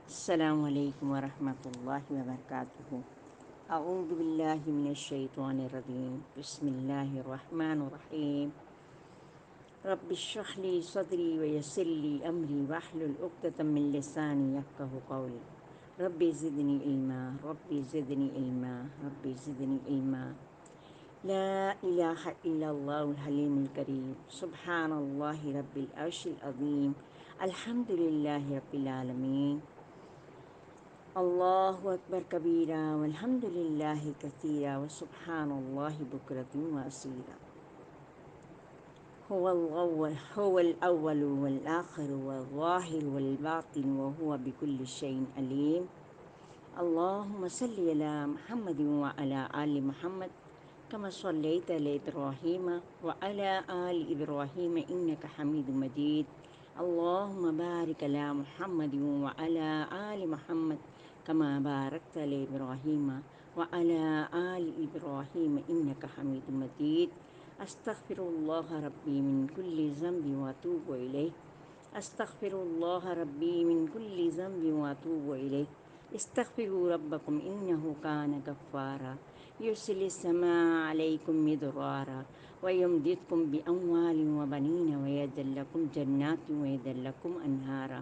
السلام علیکم ورحمۃ اللہ وبرکاتہ۔ اعوذ باللہ من الشیطان الرجیم، بسم اللہ الرحمن الرحیم۔ رب اشرح لی صدری ویسر لی امری واحلل عقدۃ من لسانی یفقہوا قولی۔ رب زدنی علما، رب زدنی علما، رب زدنی علما۔ لا الہ الا اللہ الحلیم الکریم، سبحان اللہ رب العرش العظیم، الحمد للہ رب العالمین۔ اللہ اکبر کبیرہ والحمد للہ کثیرہ وسبحان اللہ بکرۃ واصیلا۔ هو الاول والآخر والظاہر والباطن وهو بكل شيء علیم۔ اللہم صلی علی محمد وعلی آل محمد كما صلیت علی ابراہیم وعلی آل ابراہیم انک حمید مجید۔ اللہم بارک علی محمد وعلی آل محمد كما باركت على إبراهيم وعلى آل إبراهيم إنك حميد مجيد۔ أستغفر الله ربي من كل ذنب وأتوب إليه، أستغفر الله ربي من كل ذنب وأتوب إليه، استغفروا ربكم إنه كان غفارا، يرسل السماء عليكم مدرارا ويمددكم بأموال وبنين ويجعل لكم جنات ويجعل لكم أنهارا